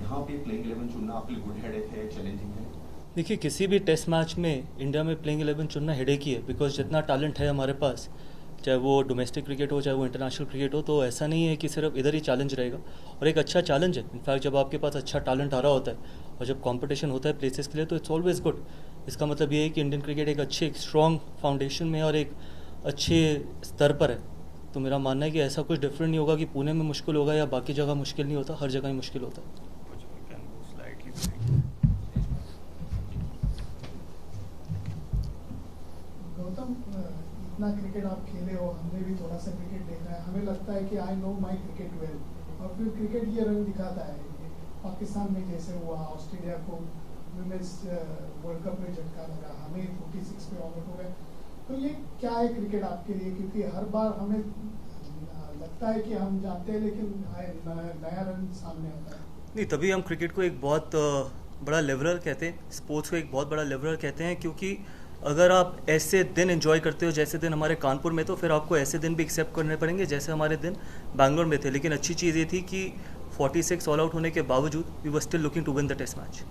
यहाँ पे प्लेइंग 11 चुनना आपके लिए गुड हेडेक है, चैलेंजिंग है? देखिए, किसी भी टेस्ट मैच में इंडिया में प्लेइंग 11 चुनना हेडेक ही है, बिकॉज जितना टैलेंट है हमारे पास, चाहे वो डोमेस्टिक क्रिकेट हो चाहे वो इंटरनेशनल क्रिकेट हो, तो ऐसा नहीं है कि सिर्फ इधर ही चैलेंज रहेगा। और एक अच्छा चैलेंज है इनफैक्ट, जब आपके पास अच्छा टैलेंट आ रहा होता है और जब कंपटीशन होता है प्लेसेस के लिए, तो इट्स ऑलवेज गुड। इसका मतलब ये है कि इंडियन क्रिकेट एक अच्छे स्ट्रॉन्ग फाउंडेशन में और एक अच्छे स्तर पर है। तो मेरा मानना है कि ऐसा कुछ डिफरेंट नहीं होगा कि पुणे में मुश्किल होगा या बाकी जगह मुश्किल नहीं होता, हर जगह ही मुश्किल होता है। गौतम, इतना क्रिकेट आप खेले हो, हमने भी थोड़ा सा क्रिकेट देखा है, हमें लगता है कि I know my cricket well, और फिर क्रिकेट ये रंग दिखाता है। पाकिस्तान में जैसे हुआ, ऑस्ट्रेलिया को विमेंस वर्ल्ड कप में झटका लगा, हमें 46 पे आउट हो गए। तो ये क्या है क्रिकेट आपके लिए? क्योंकि हर बार हमें लगता है कि हम जाते हैं लेकिन नया रंग सामने आता है। नहीं, तभी हम क्रिकेट को एक बहुत बड़ा लेवलर कहते हैं, स्पोर्ट्स को एक बहुत बड़ा लेवलर कहते हैं, क्योंकि अगर आप ऐसे दिन एंजॉय करते हो जैसे दिन हमारे कानपुर में, तो फिर आपको ऐसे दिन भी एक्सेप्ट करने पड़ेंगे जैसे हमारे दिन बैंगलोर में थे। लेकिन अच्छी चीज़ ये थी कि 46 ऑल आउट होने के बावजूद we were still looking to win the test match.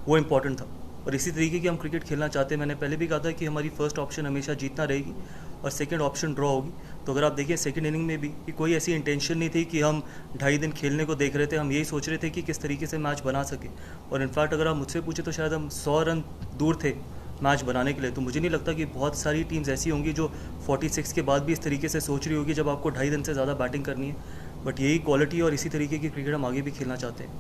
वो इंपॉर्टेंट था और इसी तरीके की हम क्रिकेट खेलना चाहते हैं। मैंने पहले भी कहा था कि हमारी फर्स्ट ऑप्शन हमेशा जीतना रहेगी और सेकंड ऑप्शन ड्रॉ होगी। तो अगर आप देखिए सेकंड इनिंग में भी कि कोई ऐसी इंटेंशन नहीं थी कि हम 2.5 दिन खेलने को देख रहे थे, हम यही सोच रहे थे कि किस तरीके से मैच बना सके। और इनफैक्ट अगर आप मुझसे पूछे तो शायद हम 100 रन दूर थे मैच बनाने के लिए। तो मुझे नहीं लगता कि बहुत सारी टीम्स ऐसी होंगी जो 46 के बाद भी इस तरीके से सोच रही होगी जब आपको 2.5 दिन से ज़्यादा बैटिंग करनी है। बट यही क्वालिटी और इसी तरीके की क्रिकेट हम आगे भी खेलना चाहते हैं।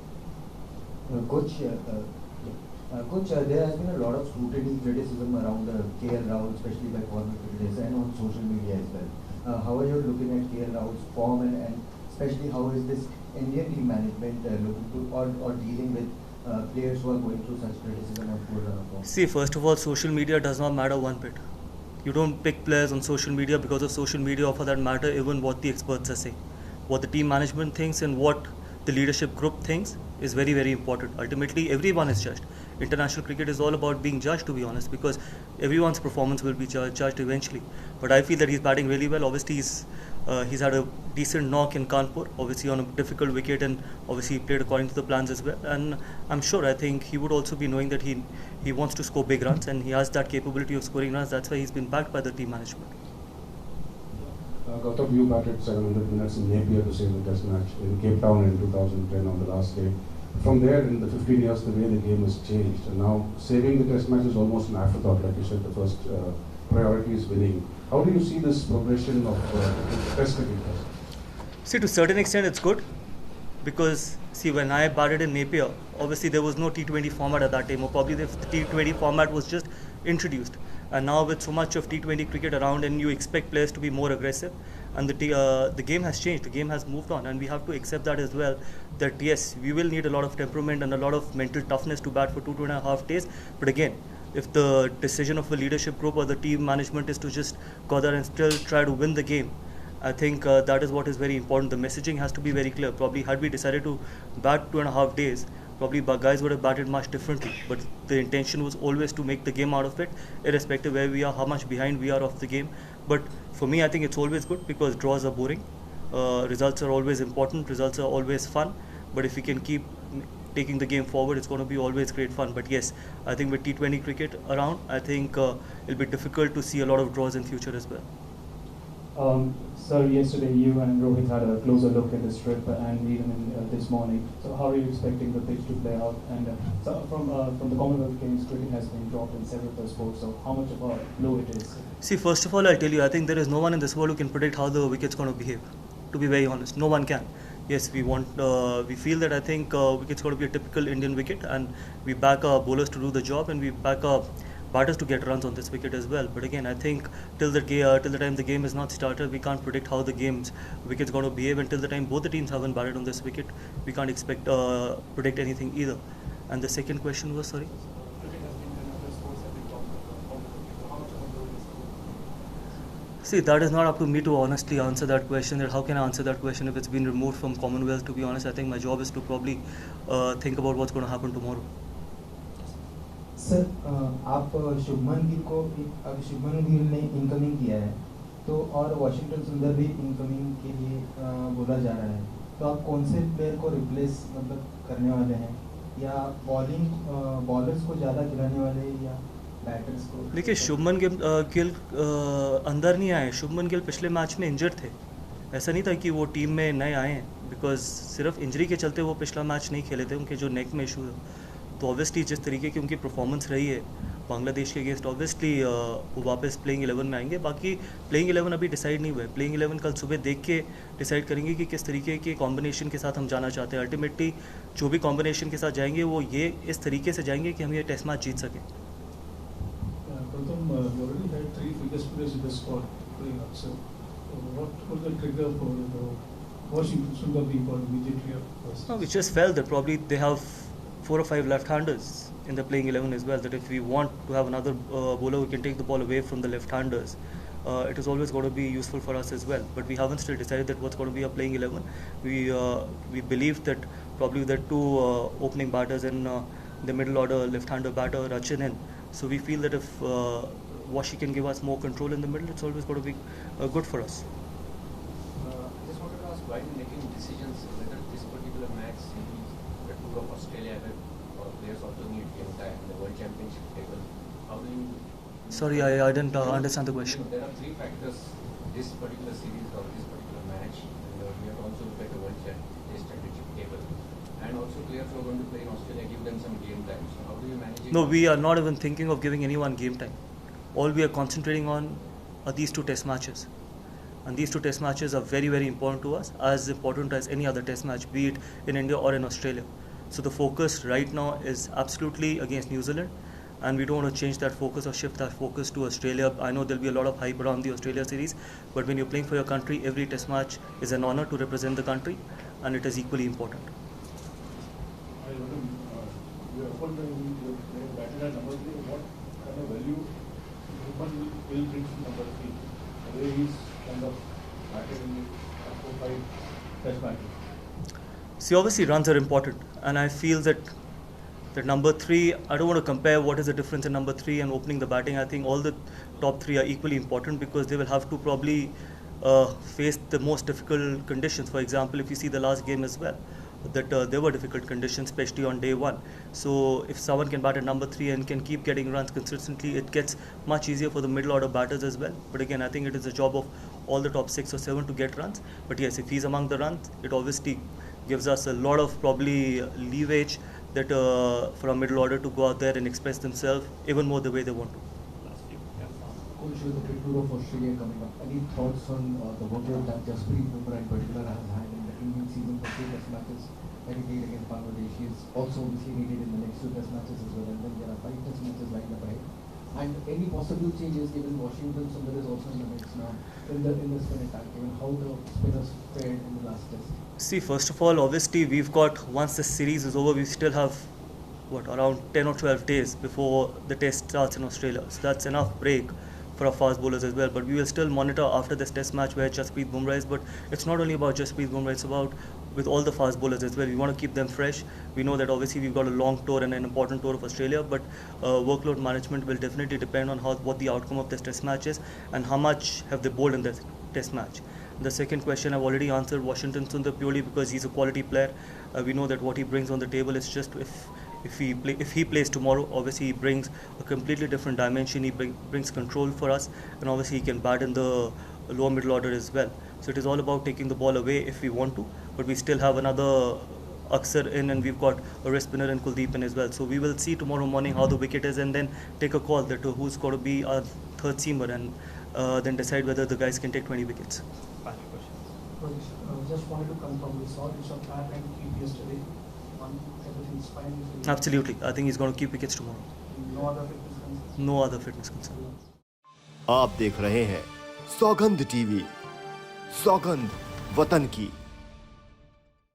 Coach, there has been a lot of scrutiny, criticism around KL Rahul, especially by former cricketers and on social media as well. How are you looking at KL Rahul's form, and especially how is this Indian team management looking to or dealing with players who are going through such criticism of poor form? See, first of all, social media does not matter one bit. You don't pick players on social media because of social media, or for that matter, even what the experts are saying. What the team management thinks and what the leadership group thinks is very, very important. Ultimately, everyone is judged. International cricket is all about being judged, to be honest, because everyone's performance will be judged eventually. But I feel that he's batting really well. Obviously, he's had a decent knock in Kanpur, obviously on a difficult wicket, and obviously he played according to the plans as well. And I'm sure, I think he would also be knowing that he wants to score big runs, and he has that capability of scoring runs. That's why he's been backed by the team management. Gautam, you batted 700 minutes in Napier to save the test match in Cape Town in 2010 on the last day. From there, in the 15 years, the way the game has changed, and now saving the test match is almost an afterthought. Like you said, the first priority is winning. How do you see this progression of test cricket? See, to a certain extent, it's good because, see, when I batted in Napier, obviously there was no T20 format at that time, or probably the T20 format was just introduced. And now with so much of T20 cricket around, and you expect players to be more aggressive, and the game has changed, the game has moved on, and we have to accept that as well, that yes, we will need a lot of temperament and a lot of mental toughness to bat for 2.5 days. But again, if the decision of a leadership group or the team management is to just go there and still try to win the game, I think that is what is very important. The messaging has to be very clear. Probably had we decided to bat 2.5 days, probably guys would have batted much differently. But the intention was always to make the game out of it, irrespective where we are, how much behind we are of the game. But for me, I think it's always good because draws are boring. Results are always important. Results are always fun. But if we can keep taking the game forward, it's going to be always great fun. But yes, I think with T20 cricket around, I think it'll be difficult to see a lot of draws in future as well. Sir, yesterday you and Rohit had a closer look at the strip and even this morning. So how are you expecting the pitch to play out? And so from the Commonwealth Games, cricket has been dropped in several other sports. So how much of a blow it is? See, first of all, I'll tell you, I think there is no one in this world who can predict how the wicket's going to behave. To be very honest, no one can. Yes, we feel that I think wicket's going to be a typical Indian wicket, and we back our bowlers to do the job, and we back our batters to get runs on this wicket as well. But again, I think till the time the game is not started, we can't predict how the wicket's going to behave. Until the time both the teams haven't batted on this wicket, we can't predict anything either. And the second question was, sorry? See, that is not up to me to honestly answer that question. That how can I answer that question if it's been removed from Commonwealth? To be honest, I think my job is to probably think about what's going to happen tomorrow. Sir, आप शुभमन गिल ने incoming किया है, तो और Washington सुंदर भी incoming के लिए बोला जा रहा है, तो आप कौन से प्लेयर को रिप्लेस मतलब करने वाले हैं, या बॉलर्स को ज़्यादा खिलाने वाले हैं या बैटर्स को? देखिए शुभमन गिल अंदर नहीं आए. शुभमन गिल पिछले मैच में इंजर्ड थे. ऐसा नहीं था कि वो टीम में नए आए हैं, बिकॉज सिर्फ इंजरी के चलते वो पिछला मैच नहीं खेले थे. उनके जो नेक में इशू है, तो ऑब्वियसली जिस तरीके की उनकी परफॉर्मेंस रही है बांग्लादेश के अगेंस्ट, ऑब्वियसली वो वापस प्लेइंग 11 में आएंगे. बाकी प्लेइंग 11 अभी डिसाइड नहीं हुआ है. प्लेइंग 11 कल सुबह देख के डिसाइड करेंगे कि किस तरीके के कॉम्बिनेशन के साथ हम जाना चाहते हैं. अल्टीमेटली जो भी कॉम्बिनेशन के साथ जाएंगे वो ये इस तरीके से जाएंगे कि हम ये टेस्ट मैच जीत सकें. Gautam, you already had 3 biggest players in the squad playing up. So, what was the trigger for Washington Sundar being called immediately up? No, we just felt that probably they have 4 or 5 left-handers in the playing 11 as well. That if we want to have another bowler who can take the ball away from the left-handers, it is always going to be useful for us as well. But we haven't still decided that what's going to be our playing 11. We believe that probably the 2 opening batters in the middle order, left-hander batter Rachin in. So we feel that if Washi can give us more control in the middle, it's always going to be good for us. I just wanted to ask, why are you making decisions whether this particular match series, the tour of Australia, where players also need game time, the World Championship table? How do you? Sorry, I didn't understand the question. There are 3 factors: this particular series or this particular match, and we have also looked at the World Championship table, and also players who are going to play in Australia, give them some game time. So how do you manage it? No, we are not even thinking of giving anyone game time. All we are concentrating on are these 2 test matches. And these 2 test matches are very, very important to us, as important as any other test match, be it in India or in Australia. So the focus right now is absolutely against New Zealand, and we don't want to change that focus or shift that focus to Australia. I know there'll be a lot of hype around the Australia series, but when you're playing for your country, every test match is an honor to represent the country, and it is equally important. You are batting at number 3. What kind of value will bring to number 3? The way he's kind of batted in the 4-5 test matches. See, obviously runs are important, and I feel that number 3, I don't want to compare what is the difference in number 3 and opening the batting. I think all the top 3 are equally important, because they will have to probably face the most difficult conditions. For example, if you see the last game as well, that there were difficult conditions, especially on day 1. So if someone can bat at number 3 and can keep getting runs consistently, it gets much easier for the middle order batters as well. But again, I think it is the job of all the top 6 or 7 to get runs. But yes, if he's among the runs, it obviously gives us a lot of probably leverage that for a middle order to go out there and express themselves even more the way they want to. Coach, with the tour of Australia coming up, any thoughts on the workload that Jasprit Bumrah in particular has had in the Indian season for 3 test matches that he played against Bangladesh? He is also obviously needed in the next 2 test matches as well, and then there are 5 test matches lined up ahead. And any possible changes given Washington Sundar is also in the mix now in the spin attack, given how the spinners fared in the last test? See, first of all, obviously we've got, once the series is over, we still have around 10 or 12 days before the test starts in Australia. So that's enough break for our fast bowlers as well. But we will still monitor after this test match where Jasprit Bumrah is. But it's not only about Jasprit Bumrah, it's about with all the fast bowlers as well. We want to keep them fresh. We know that obviously we've got a long tour and an important tour of Australia, but workload management will definitely depend on what the outcome of this test match is and how much have they bowled in this test match. The second question I've already answered, Washington Sundar, purely because he's a quality player. We know that what he brings on the table is just if he plays tomorrow, obviously he brings a completely different dimension. He brings control for us, and obviously he can bat in the lower middle order as well. So it is all about taking the ball away if we want to, but we still have another Aksar in, and we've got a wrist spinner and Kuldeep in as well. So we will see tomorrow morning how the wicket is, and then take a call that who's going to be our third seamer, and then decide whether the guys can take 20 wickets. Just wanted to confirm, we saw Rishabh Pant and keep yesterday. Everything's fine. Absolutely, I think he's going to keep wickets tomorrow. No other fitness concerns. No other fitness concern. आप देख रहे हैं सौगंध TV, सौगंध वतन की।